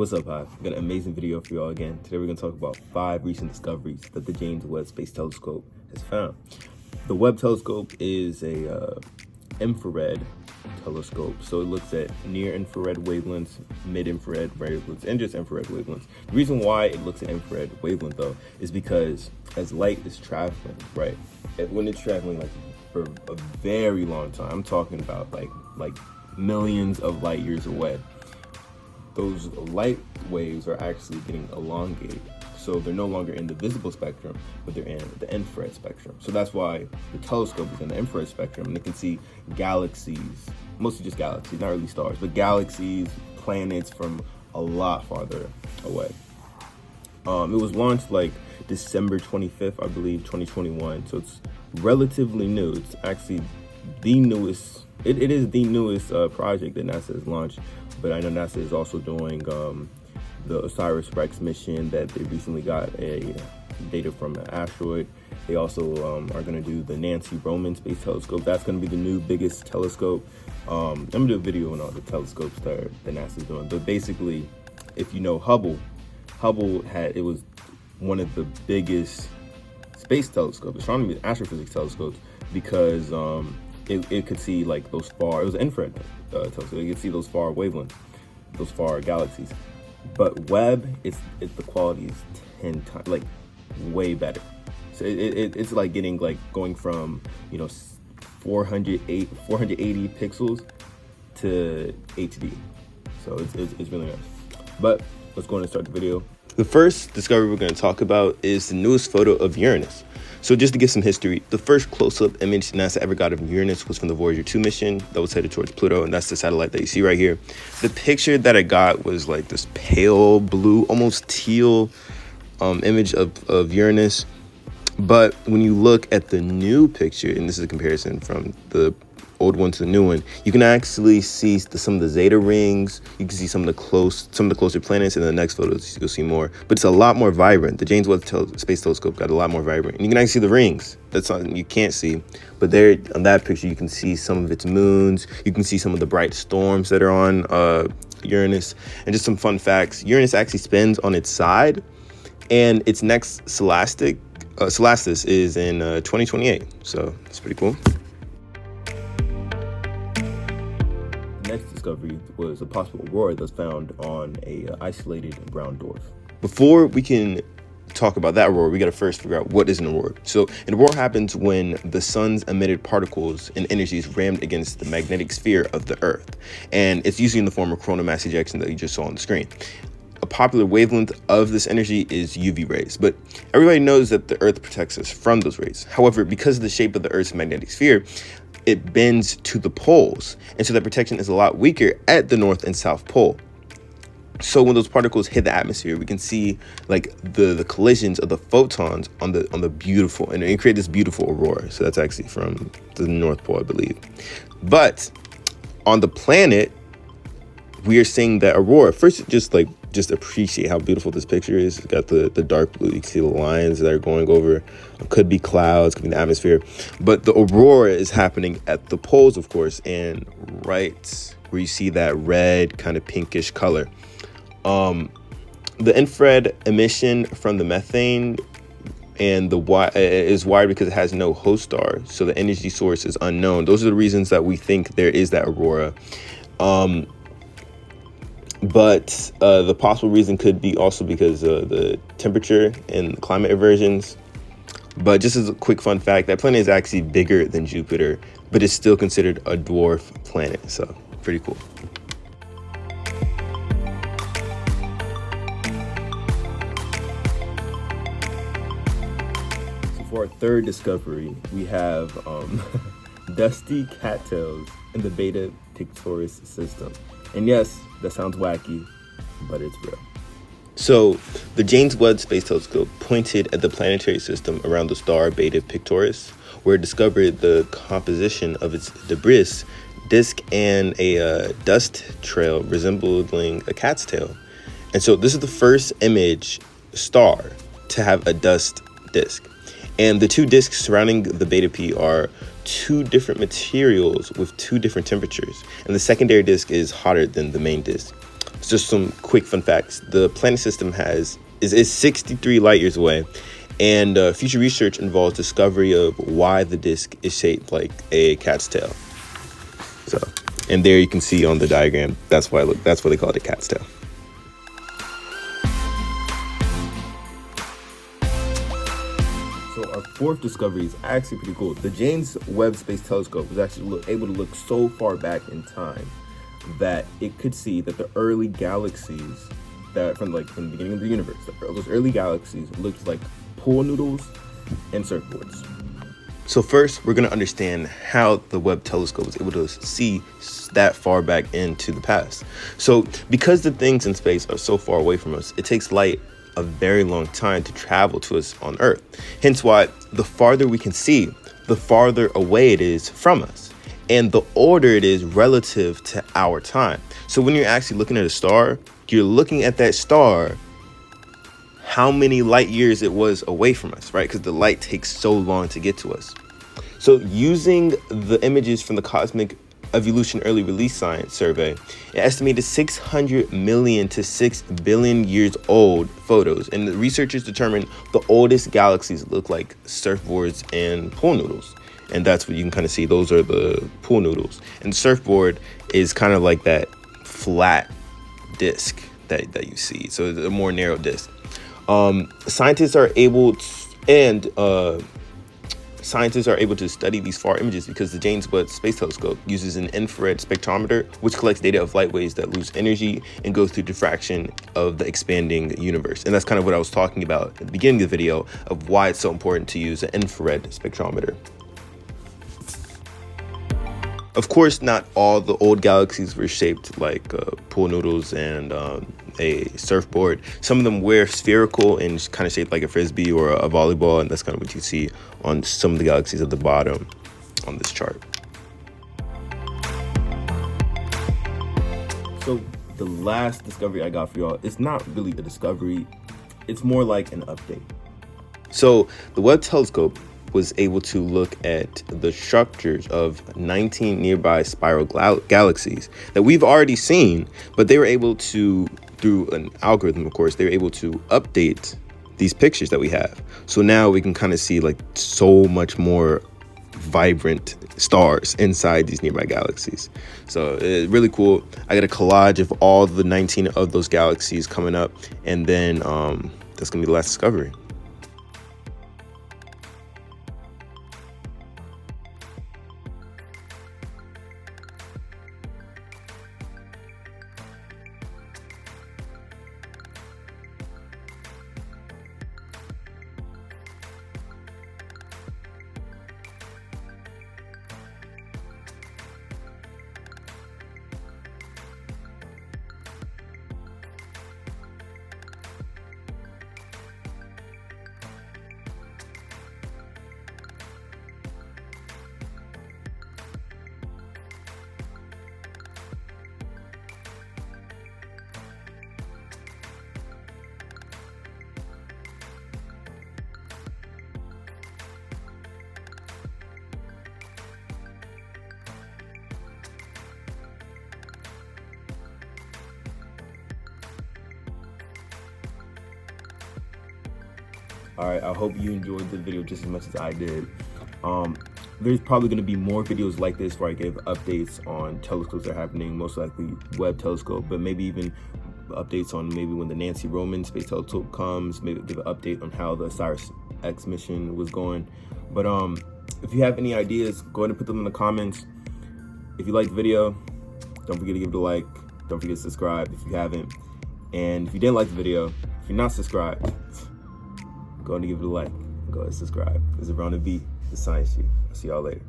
What's up, Hive? Got an amazing video for y'all again. Today we're going to talk about 5 recent discoveries that the James Webb Space Telescope has found. The Webb telescope is a infrared telescope, so it looks at near infrared wavelengths, mid-infrared wavelengths, and just infrared wavelengths. The reason why it looks at infrared wavelength though is because as light is traveling, right, when it's traveling like for a very long time, I'm talking about like millions of light years away, those light waves are actually getting elongated. So they're no longer in the visible spectrum, but they're in the infrared spectrum. So that's why the telescope is in the infrared spectrum, and it can see galaxies, mostly just galaxies, not really stars, but galaxies, planets from a lot farther away. It was launched like December 25th, I believe, 2021. So it's relatively new. It's actually the newest, it is the newest project that NASA has launched. But I know NASA is also doing the OSIRIS-REx mission that they recently got a data from an asteroid. They also are going to do the Nancy Roman Space Telescope. That's going to be the new biggest telescope. I'm going to do a video on all the telescopes that NASA is doing. But basically, if you know Hubble it was one of the biggest space telescopes, astronomy, astrophysics telescopes, because it could see like those far, it was an infrared telescope, you could see those far wavelengths, those far galaxies. But Webb, the quality is 10 times, like way better. So it's like getting going from 480 pixels to HD. So it's really nice. But let's go ahead and start the video. The first discovery we're going to talk about is the newest photo of Uranus. So just to give some history, the first close-up image NASA ever got of Uranus was from the Voyager 2 mission that was headed towards Pluto, and that's the satellite that you see right here. The picture that I got was like this pale blue, almost teal image of Uranus. But when you look at the new picture, and this is a comparison from the old one to the new one, you can actually see some of the Zeta rings. You can see some of the closer planets. In the next photos, you'll see more. But it's a lot more vibrant. The James Webb Space Telescope got a lot more vibrant. And you can actually see the rings. That's something you can't see. But there, on that picture, you can see some of its moons. You can see some of the bright storms that are on Uranus. And just some fun facts. Uranus actually spins on its side. And its next solstice is in 2028. So it's pretty cool. Next discovery was a possible aurora that's found on a isolated brown dwarf. Before we can talk about that aurora, we got to first figure out what is an aurora. So an aurora happens when the sun's emitted particles and energies rammed against the magnetic sphere of the Earth, and it's usually in the form of coronal mass ejection that you just saw on the screen. A popular wavelength of this energy is UV rays, but everybody knows that the Earth protects us from those rays. However, because of the shape of the Earth's magnetic sphere, it bends to the poles, and so that protection is a lot weaker at the North and South Pole. So when those particles hit the atmosphere, we can see like the collisions of the photons on the beautiful, and it create this beautiful aurora. So that's actually from the North Pole, I believe. But on the planet, we are seeing that aurora. First, just appreciate how beautiful this picture is. It's got the dark blue. You can see the lines that are going over. It could be clouds, could be the atmosphere. But the aurora is happening at the poles, of course, and right where you see that red kind of pinkish color. The infrared emission from the methane and is wired because it has no host star, so the energy source is unknown. Those are the reasons that we think there is that aurora. But the possible reason could be also because the temperature and climate inversions. But just as a quick fun fact, that planet is actually bigger than Jupiter, but it's still considered a dwarf planet. So pretty cool. So for our third discovery, we have dusty cattails in the Beta Pictoris system. And yes, that sounds wacky, but it's real. So the James Webb Space Telescope pointed at the planetary system around the star Beta Pictoris, where it discovered the composition of its debris disk and a dust trail resembling a cat's tail. And so this is the first image star to have a dust disk. And the two disks surrounding the Beta P are two different materials with two different temperatures. And the secondary disk is hotter than the main disk. just some quick fun facts. The planet system is 63 light years away, and future research involves discovery of why the disk is shaped like a cat's tail. So, and there you can see on the diagram, that's why they call it a cat's tail. So our fourth discovery is actually pretty cool. The James Webb Space Telescope was actually able to look so far back in time that it could see that the early galaxies that from the beginning of the universe, those early galaxies looked like pool noodles and surfboards. So first, we're going to understand how the Webb telescope was able to see that far back into the past. So because the things in space are so far away from us, it takes light a very long time to travel to us on Earth. Hence why the farther we can see, the farther away it is from us, and the older it is relative to our time. So when you're actually looking at a star, you're looking at that star how many light years it was away from us, right? Because the light takes so long to get to us. So using the images from the Cosmic Evolution Early Release Science Survey, it estimated 600 million to 6 billion years old photos. And the researchers determined the oldest galaxies look like surfboards and pool noodles. And that's what you can kind of see. Those are the pool noodles. And the surfboard is kind of like that flat disc that you see. So it's a more narrow disc. Scientists are able to study these far images because the James Webb Space Telescope uses an infrared spectrometer, which collects data of light waves that lose energy and goes through diffraction of the expanding universe. And that's kind of what I was talking about at the beginning of the video of why it's so important to use an infrared spectrometer. Of course, not all the old galaxies were shaped like pool noodles and a surfboard. Some of them were spherical and kind of shaped like a frisbee or a volleyball, and that's kind of what you see on some of the galaxies at the bottom on this chart. So the last discovery I got for y'all, it's not really a discovery, it's more like an update. So the Webb telescope was able to look at the structures of 19 nearby spiral galaxies that we've already seen, but they were able to, through an algorithm, of course, they were able to update these pictures that we have. So now we can kind of see like so much more vibrant stars inside these nearby galaxies. So it's really cool. I got a collage of all the 19 of those galaxies coming up, and then that's gonna be the last discovery. All right, I hope you enjoyed the video just as much as I did. There's probably going to be more videos like this where I give updates on telescopes that are happening, most likely Webb telescope, but maybe even updates on maybe when the Nancy Roman Space Telescope comes, maybe give an update on how the OSIRIS-X mission was going. But if you have any ideas, go ahead and put them in the comments. If you liked the video, don't forget to give it a like. Don't forget to subscribe if you haven't. And if you didn't like the video, if you're not subscribed, go ahead and give it a like. Go ahead and subscribe. This is Ron V, the Science Chief. I'll see y'all later.